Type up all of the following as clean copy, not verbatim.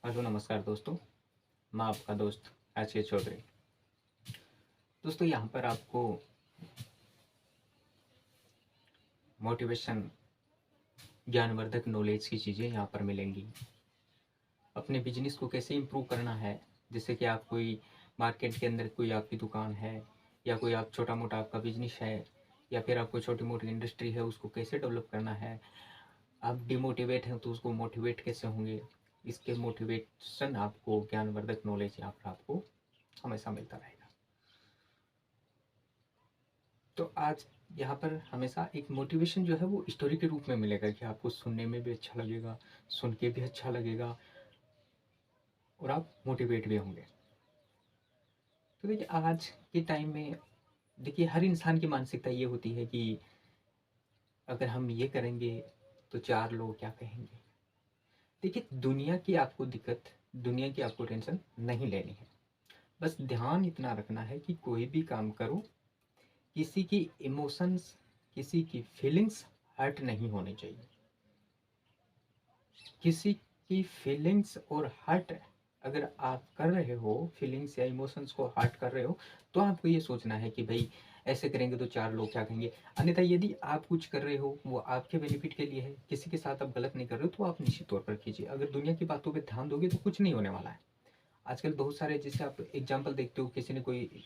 Hello नमस्कार दोस्तों। मैं आपका दोस्त एच चौधरी। दोस्तों यहाँ पर आपको मोटिवेशन, ज्ञानवर्धक नॉलेज की चीज़ें यहाँ पर मिलेंगी। अपने बिजनेस को कैसे इम्प्रूव करना है, जैसे कि आप कोई मार्केट के अंदर कोई आपकी दुकान है या कोई आप छोटा मोटा आपका बिजनेस है या फिर आपको छोटी मोटी इंडस्ट्री है, उसको कैसे डेवलप करना है। आप डिमोटिवेट हैं तो उसको मोटिवेट कैसे होंगे, इसके मोटिवेशन आपको ज्ञानवर्धक नॉलेज यहाँ पर आपको हमेशा मिलता रहेगा। तो आज यहाँ पर हमेशा एक मोटिवेशन जो है वो स्टोरी के रूप में मिलेगा कि आपको सुनने में भी अच्छा लगेगा, सुन के भी अच्छा लगेगा और आप मोटिवेट भी होंगे। तो देखिए आज के टाइम में देखिए हर इंसान की मानसिकता ये होती है कि अगर हम ये करेंगे तो चार लोग क्या कहेंगे। देखिए दुनिया की आपको दिक्कत, दुनिया की आपको टेंशन नहीं लेनी है। बस ध्यान इतना रखना है कि कोई भी काम करो, किसी की इमोशंस, किसी की फीलिंग्स हर्ट नहीं होनी चाहिए। किसी की फीलिंग्स और हर्ट अगर आप कर रहे हो, फीलिंग्स या इमोशंस को हर्ट कर रहे हो, तो आपको ये सोचना है कि भाई ऐसे करेंगे तो चार लोग क्या कहेंगे। अन्यथा यदि आप कुछ कर रहे हो वो आपके बेनिफिट के लिए है, किसी के साथ आप गलत नहीं कर रहे हो, तो आप निश्चित तौर पर कीजिए। अगर दुनिया की बातों पर ध्यान दोगे तो कुछ नहीं होने वाला है। आजकल बहुत सारे, जैसे आप एग्जाम्पल देखते हो, किसी ने कोई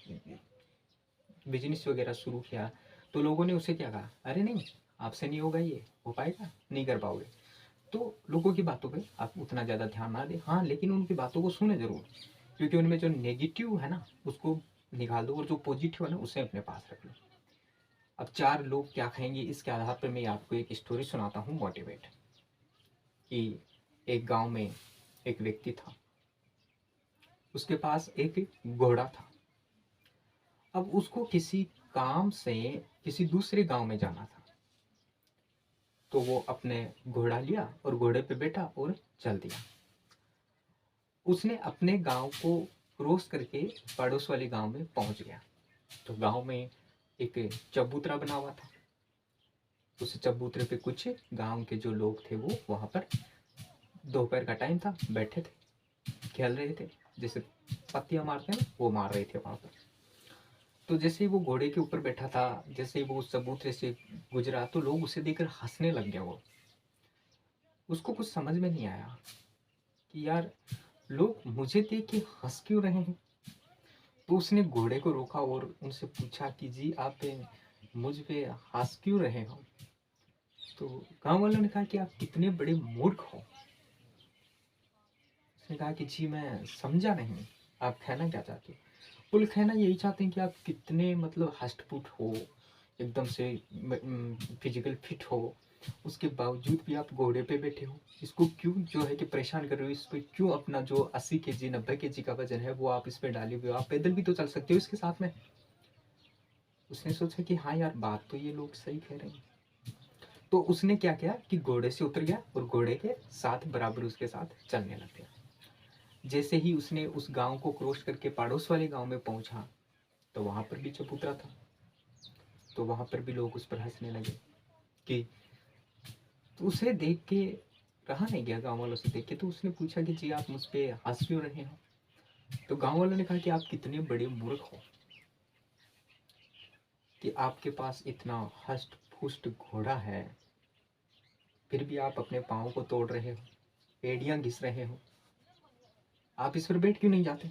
बिजनेस वगैरह शुरू किया तो लोगों ने उसे क्या कहा, अरे नहीं आपसे नहीं होगा, ये हो पाएगा, नहीं कर पाओगे। तो लोगों की बातों पे आप उतना ज़्यादा ध्यान ना दें, हाँ, लेकिन उनकी बातों को सुने ज़रूर, क्योंकि उनमें जो नेगेटिव है ना उसको निकाल दो और जो पॉजिटिव है ना उसे अपने पास रख लो। अब चार लोग क्या कहेंगे, इसके आधार पर मैं आपको एक स्टोरी सुनाता हूँ मोटिवेट। कि एक गांव में एक व्यक्ति था, उसके पास एक घोड़ा था। अब उसको किसी काम से किसी दूसरे गांव में जाना था, तो वो अपने घोड़ा लिया और घोड़े पे बैठा और चल दिया। उसने अपने गांव को क्रॉस करके पड़ोस वाले गांव में पहुंच गया। तो गांव में एक चबूतरा बना हुआ था। उस चबूतरे पे कुछ गांव के जो लोग थे वो वहां पर, दोपहर का टाइम था, बैठे थे, खेल रहे थे, जैसे पत्तियां मारते हैं वो मार रहे थे वहां पर। तो जैसे ही वो घोड़े के ऊपर बैठा था, जैसे ही वो उस चबूतरे से गुजरा तो लोग उसे देखकर हंसने लग गए। वो, उसको कुछ समझ में नहीं आया कि यार लोग मुझे देख के हंस क्यों रहे हैं। तो उसने घोड़े को रोका और उनसे पूछा कि जी आप मुझ पे हंस क्यों रहे हो। तो गांव वालों ने कहा कि आप कितने बड़े मूर्ख हो। उसने कहा कि जी मैं समझा नहीं, आप कहना क्या चाहते हो। बोले कहना यही चाहते हैं कि आप कितने मतलब हष्टपुष्ट हो, एकदम से फिजिकल फिट हो, उसके बावजूद भी आप घोड़े पे बैठे हो। इसको क्यों जो है कि परेशान कर रहे हो, इस पे क्यों अपना जो 80 kg 90 kg का वजन है वो आप इस पे डाले हुए हो, आप पैदल भी तो चल सकते हो इसके साथ में। उसने सोचा कि हाँ यार बात तो ये लोग सही कह रहे हैं। तो उसने क्या किया कि घोड़े से उतर गया और घोड़े के साथ बराबर उसके साथ चलने लग गया। जैसे ही उसने उस गांव को क्रॉस करके पड़ोस वाले गांव में पहुंचा तो वहां पर भी चबूतरा था। तो वहां पर भी लोग उस पर हंसने लगे कि, तो उसे देख के रहा नहीं गया गांव वालों से देख के। तो उसने पूछा कि जी आप मुझ पे हंस क्यों रहे हो। तो गांव वालों ने कहा कि आप कितने बड़े मूर्ख हो कि आपके पास इतना हष्ट पुष्ट घोड़ा है, फिर भी आप अपने पाँव को तोड़ रहे हो, एड़ियां घिस रहे हो, आप इस पर बैठ क्यों नहीं जाते।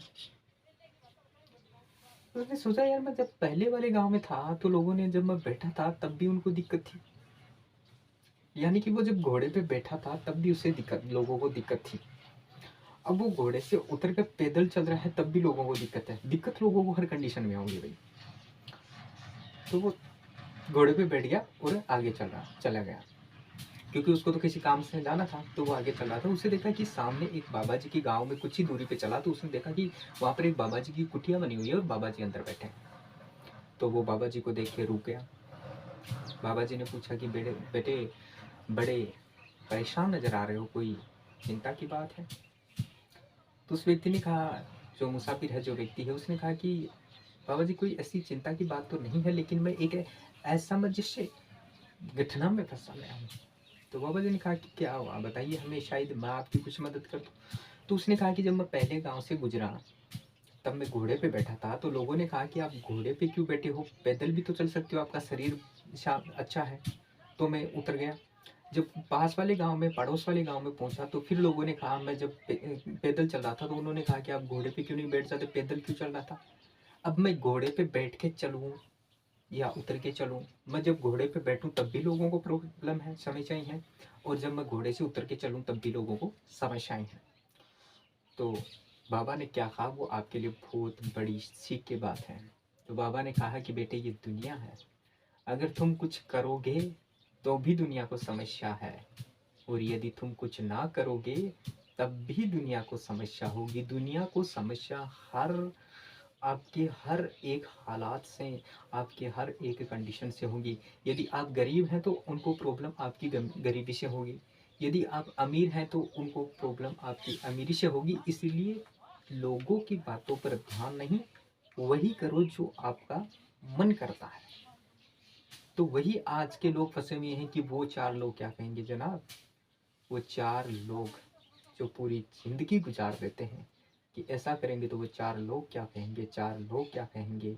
तो उसने सोचा यार मैं जब पहले वाले गांव में था तो लोगों ने, जब मैं बैठा था तब भी उनको दिक्कत थी। यानी कि वो जब घोड़े पे बैठा था तब भी उसे दिक्कत, लोगों को दिक्कत थी। अब वो घोड़े से उतर कर पैदल चल रहा है तब भी लोगों को दिक्कत है। दिक्कत लोगों को हर कंडीशन में होगी भाई। तो वो घोड़े पे बैठ गया और आगे चला गया, क्योंकि उसको तो किसी काम से जाना था। तो वो आगे चल रहा था, उसे देखा कि सामने एक बाबा जी की गांव में कुछ ही दूरी पे चला तो उसने देखा कि वहां पर एक बाबा जी की कुटिया बनी हुई है और बाबा जी अंदर बैठे हैं। तो वो बाबा जी को देख के रुक गया। बाबा जी ने पूछा कि बेटे बेटे बड़े परेशान नजर आ रहे हो, कोई चिंता की बात है। तो उस व्यक्ति ने कहा, जो मुसाफिर है, जो व्यक्ति है, उसने कहा कि बाबा जी कोई ऐसी चिंता की बात तो नहीं है, लेकिन मैं एक असामंजस्य घटना में फंसा गया हूँ। तो बाबा जी ने कहा कि क्या हुआ बताइए हमें, शायद मैं आपकी कुछ मदद कर दूँ। तो उसने कहा कि जब मैं पहले गाँव से गुज़रा, तब मैं घोड़े पे बैठा था, तो लोगों ने कहा कि आप घोड़े पे क्यों बैठे हो? पैदल भी तो चल सकते हो, आपका शरीर शा अच्छा है। तो मैं उतर गया। जब पास वाले गाँव में, पड़ोस वाले गाँव में पहुँचा, तो फिर लोगों ने कहा, मैं जब पैदल चल रहा था, तो उन्होंने कहा कि आप घोड़े पे क्यों नहीं बैठ जाते, पैदल क्यों चल रहा था? अब मैं घोड़े पे बैठ के चलूँ या उतर के चलूँ, मैं जब घोड़े पे बैठूँ तब भी लोगों को प्रॉब्लम है, समस्याएँ हैं, और जब मैं घोड़े से उतर के चलूँ तब भी लोगों को समस्याएँ हैं। तो बाबा ने क्या कहा, वो आपके लिए बहुत बड़ी सीख की बात है। तो बाबा ने कहा कि बेटे, ये दुनिया है, अगर तुम कुछ करोगे तो भी दुनिया को समस्या है, और यदि तुम कुछ ना करोगे तब भी दुनिया को समस्या होगी। दुनिया को समस्या आपके हर एक हालात से, आपके हर एक कंडीशन से होगी। यदि आप गरीब हैं तो उनको प्रॉब्लम आपकी गरीबी से होगी, यदि आप अमीर हैं तो उनको प्रॉब्लम आपकी अमीरी से होगी। इसलिए लोगों की बातों पर ध्यान नहीं, वही करो जो आपका मन करता है। तो वही आज के लोग फंसे हुए हैं कि वो चार लोग क्या कहेंगे जनाब। वो चार लोग जो पूरी जिंदगी गुजार देते हैं कि ऐसा करेंगे तो वो चार लोग क्या कहेंगे, चार लोग क्या कहेंगे।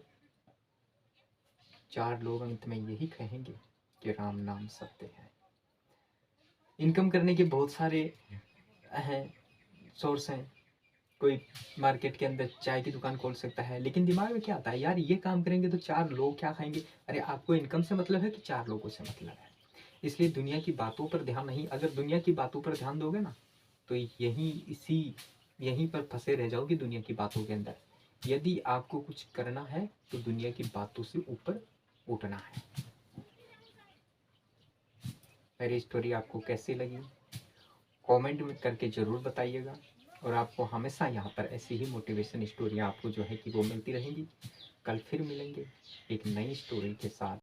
चार लोग अंत में यही कहेंगे कि राम नाम सत्य है। इनकम करने के बहुत सारे हैं, सोर्स हैं। कोई मार्केट के अंदर चाय की दुकान खोल सकता है, लेकिन दिमाग में क्या आता है, यार ये काम करेंगे तो चार लोग क्या खाएंगे। अरे आपको इनकम से मतलब है कि चार लोगों से मतलब है। इसलिए दुनिया की बातों पर ध्यान नहीं, अगर दुनिया की बातों पर ध्यान दोगे ना तो यहीं पर फंसे रह जाओगे दुनिया की बातों के अंदर। यदि आपको कुछ करना है तो दुनिया की बातों से ऊपर उठना है। मेरी स्टोरी आपको कैसी लगी कमेंट में करके ज़रूर बताइएगा, और आपको हमेशा यहाँ पर ऐसी ही मोटिवेशन स्टोरी आपको जो है कि वो मिलती रहेंगी। कल फिर मिलेंगे एक नई स्टोरी के साथ।